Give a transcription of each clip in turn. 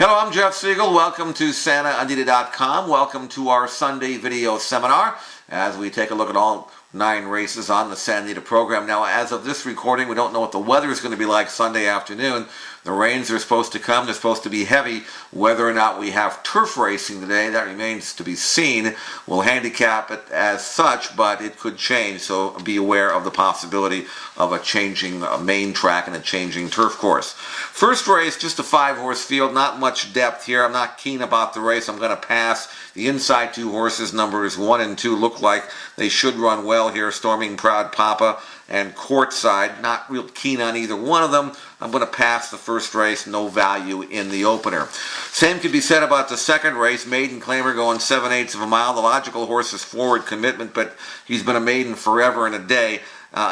Hello, I'm Jeff Siegel. Welcome to SantaAnita.com. Welcome to our Sunday video seminar as we take a look at all 9 races on the Santa Anita program. Now, as of this recording, we don't know what the weather is going to be like Sunday afternoon. The rains are supposed to come. They're supposed to be heavy. Whether or not we have turf racing today, that remains to be seen. We'll handicap it as such, but it could change, so be aware of the possibility of a changing main track and a changing turf course. First race, just a 5-horse field, not much depth here. I'm not keen about the race. I'm going to pass. The inside 2 horses, numbers 1 and 2, look like they should run well here. Storming Proud Papa and Courtside. Not real keen on either one of them. I'm going to pass the first race. No value in the opener. Same could be said about the second race. Maiden Claimer going 7/8 of a mile. The logical horse is Forward Commitment, but he's been a maiden forever and a day.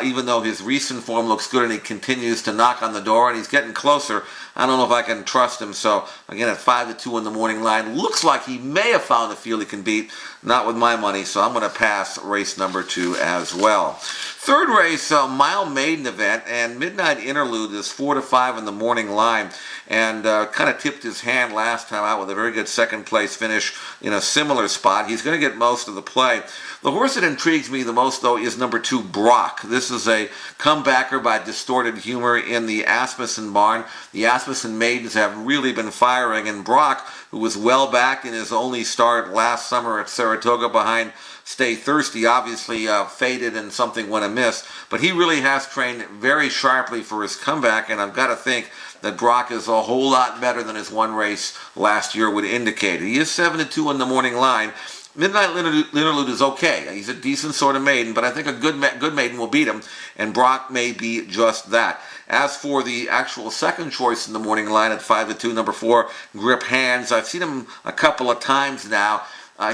Even though his recent form looks good and he continues to knock on the door and he's getting closer, I don't know if I can trust him. So again, at 5-2 in the morning line, looks like he may have found a field he can beat. Not with my money, so I'm going to pass race number 2 as well. Third race, mile maiden event, and Midnight Interlude is 4-5 in the morning line, and kind of tipped his hand last time out with a very good second place finish in a similar spot. He's going to get most of the play. The horse that intrigues me the most, though, is number 2, Brock. This is a comebacker by Distorted Humor in the Asmussen barn. The Asmussen maidens have really been firing, and Brock, who was well back in his only start last summer at Saratoga behind Stay Thirsty, obviously faded and something went amiss, but he really has trained very sharply for his comeback, and I've got to think that Brock is a whole lot better than his one race last year would indicate. He is 7-2 in the morning line. Midnight Interlude is okay. He's a decent sort of maiden, but I think a good maiden will beat him, and Brock may be just that. As for the actual second choice in the morning line at 5-2, number 4, Grip Hands, I've seen him a couple of times now.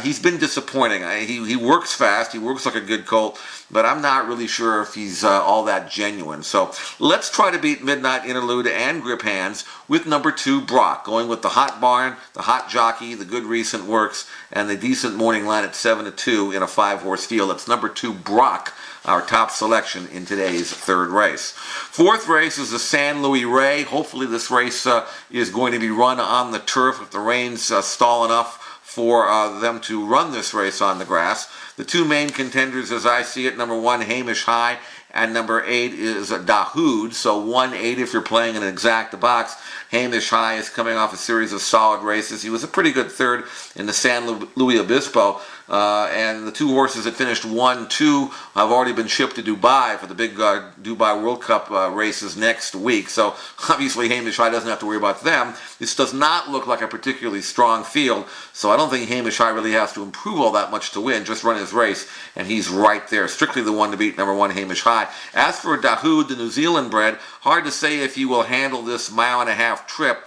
He's been disappointing. He works fast. He works like a good colt, but I'm not really sure if he's all that genuine. So let's try to beat Midnight Interlude and Grip Hands with number 2, Brock, going with the hot barn, the hot jockey, the good recent works, and the decent morning line at 7-2 in a 5-horse field. That's number 2, Brock, our top selection in today's third race. Fourth race is the San Luis Rey. Hopefully this race is going to be run on the turf if the rains stall enough for them to run this race on the grass. The 2 main contenders, as I see it, number 1, Hamish High, and number 8 is Dahoud. So 1-8 if you're playing an exact box. Hamish High is coming off a series of solid races. He was a pretty good third in the San Luis Obispo. And the 2 horses that finished 1-2 have already been shipped to Dubai for the big Dubai World Cup races next week. So obviously Hamish High doesn't have to worry about them. This does not look like a particularly strong field, so I don't think Hamish High really has to improve all that much to win. Just run his race, and he's right there. Strictly the one to beat, number 1, Hamish High. As for Dahoud, the New Zealand bred, hard to say if he will handle this 1.5-mile trip.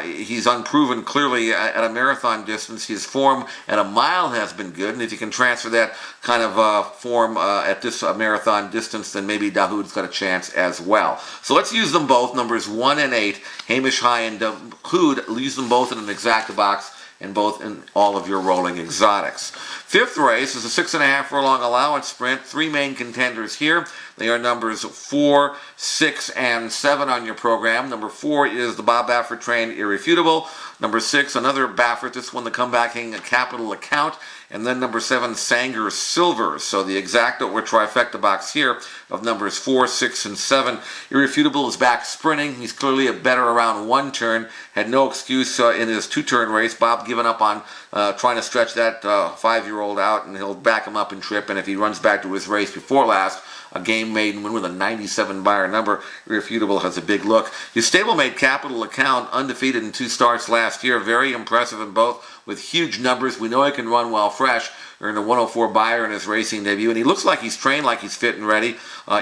He's unproven clearly at a marathon distance. His form at a mile has been good, and if you can transfer that kind of form at this marathon distance, then maybe Dahoud's got a chance as well. So let's use them both, numbers 1 and 8, Hamish High and Dahoud. Use them both in an exacta box and both in all of your rolling exotics. Fifth race is a 6.5 furlong allowance sprint. 3 main contenders here. They are numbers 4, 6, and 7 on your program. Number 4 is the Bob Baffert trained Irrefutable. Number 6, another Baffert, this one the comebacking Capital Account. And then number 7, Sanger Silver. So the exacta or trifecta box here of numbers 4, 6, and 7. Irrefutable is back sprinting. He's clearly a better around 1 turn. Had no excuse in his 2-turn race. Bob giving up on trying to stretch that 5-year-old out, and he'll back him up and trip. And if he runs back to his race before last, a game maiden win with a 97 Beyer number, Irrefutable has a big look. His stablemate Capital Account, undefeated in 2 starts last year, very impressive in both with huge numbers. We know he can run well fresh. Earned a 104 Beyer in his racing debut, and he looks like he's trained like he's fit and ready.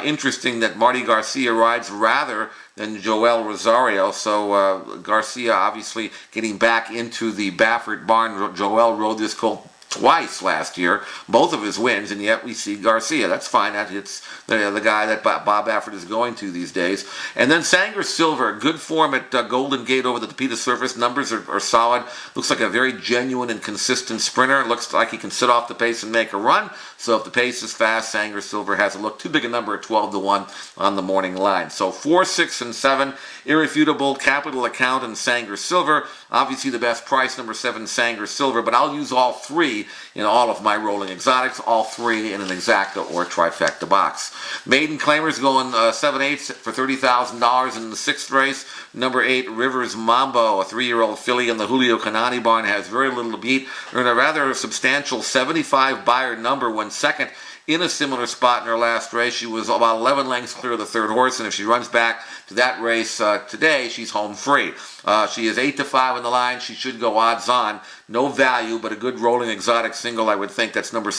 Interesting that Marty Garcia rides rather than Joel Rosario, so Garcia obviously getting back into the Baffert barn. Joel rode this colt twice last year, both of his wins, and yet we see Garcia. That's fine. It's the guy that Bob Baffert is going to these days. And then Sanger Silver, good form at Golden Gate over the Tapeta surface. Numbers are solid. Looks like a very genuine and consistent sprinter. Looks like he can sit off the pace and make a run. So if the pace is fast, Sanger Silver has a look. Too big a number at 12-1 on the morning line. So 4, 6, and 7, irrefutable, capital account, and Sanger Silver. Obviously the best price, number 7, Sanger Silver, but I'll use all three in all of my rolling exotics, all three in an exacta or trifecta box. Maiden claimers going 7/8 for $30,000 in the 6th race. Number 8, Rivers Mambo, a 3-year-old filly in the Julio Canani barn, has very little to beat. Earned a rather substantial 75 Beyer number, when second in a similar spot in her last race. She was about 11 lengths clear of the 3rd horse, and if she runs back to that race today, she's home free. She is 8-5 in the line. She should go odds on. No value, but a good rolling exotic single, I would think. That's number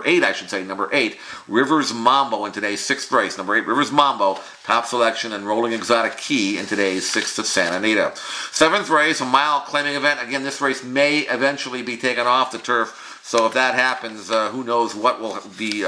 8, Rivers Mambo in today's 6th race. Number 8, Rivers Mambo, top selection and rolling exotic key in today's 6th at Santa Anita. 7th race, a mile claiming event. Again, this race may eventually be taken off the turf. So if that happens, who knows what will be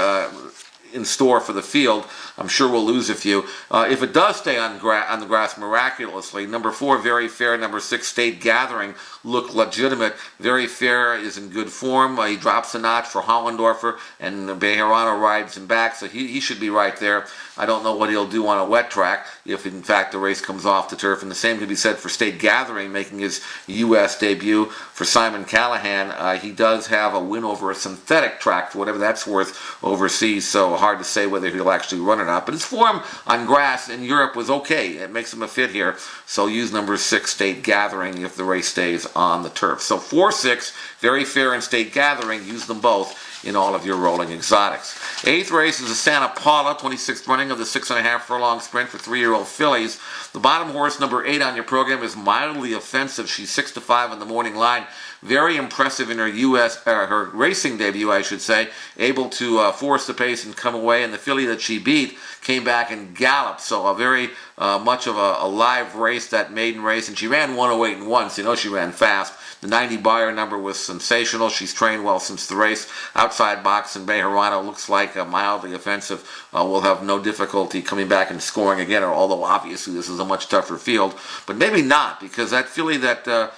in store for the field. I'm sure we'll lose a few. If it does stay on the grass miraculously, number 4, Very Fair, number 6, State Gathering, look legitimate. Very Fair is in good form. He drops a notch for Hollendorfer, and Bejarano rides him back, so he should be right there. I don't know what he'll do on a wet track if, in fact, the race comes off the turf. And the same can be said for State Gathering, making his U.S. debut. For Simon Callahan, he does have a win over a synthetic track, for whatever that's worth, overseas, so hard to say whether he'll actually run or not. But his form on grass in Europe was okay. It makes him a fit here. So use number 6, State Gathering, if the race stays on the turf. So 4, 6, Very Fair and State Gathering, use them both in all of your rolling exotics. 8th race is the Santa Paula, 26th running of the 6.5 furlong sprint for 3-year-old fillies. The bottom horse, number 8 on your program, is mildly offensive. She's 6-5 on the morning line. Very impressive in her her racing debut, I should say. Able to force the pace and come away. And the filly that she beat came back and galloped. So a very much of a live race, that maiden race. And she ran 1:08 so you know she ran fast. The 90 Beyer number was sensational. She's trained well since the race. Outside box, and Bejarano looks like mildly offensive. Will have no difficulty coming back and scoring again, although obviously this is a much tougher field. But maybe not, because that filly that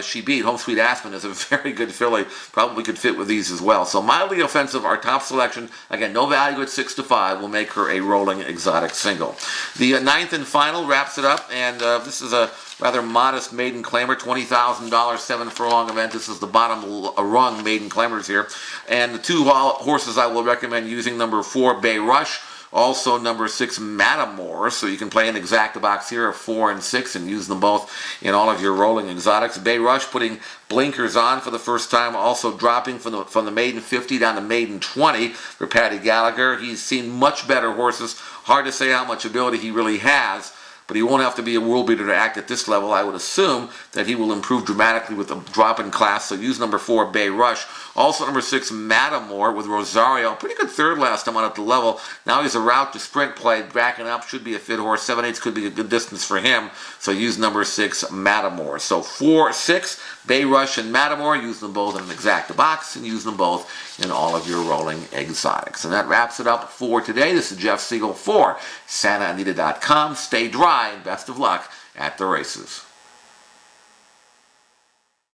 she beat, Home Sweet Aspen, is a very good filly. Probably could fit with these as well. So mildly offensive, our top selection. Again, no value at 6-5. Will make her a rolling exotic single. The 9th and final wraps it up, and this is a rather modest maiden claimer, $20,000, 7 furlong event. This is the bottom rung maiden claimers here. And the 2 horses I will recommend using, number 4, Bay Rush. Also number 6, Matamore, so you can play an exacta box here of 4 and 6 and use them both in all of your rolling exotics. Bay Rush putting blinkers on for the first time, also dropping from the maiden 50 down to maiden 20 for Paddy Gallagher. He's seen much better horses. Hard to say how much ability he really has, but he won't have to be a world beater to act at this level. I would assume that he will improve dramatically with a drop in class, so use number 4, Bay Rush. Also number 6, Matamore with Rosario. Pretty good third last time on at the level. Now he's a route to sprint play, backing up, should be a fit horse. 7/8 could be a good distance for him, so use number 6, Matamore. So 4, 6, Bay Rush and Matamore. Use them both in an exacta box, and use them both in all of your rolling exotics. And that wraps it up for today. This is Jeff Siegel for SantaAnita.com. Stay dry and best of luck at the races.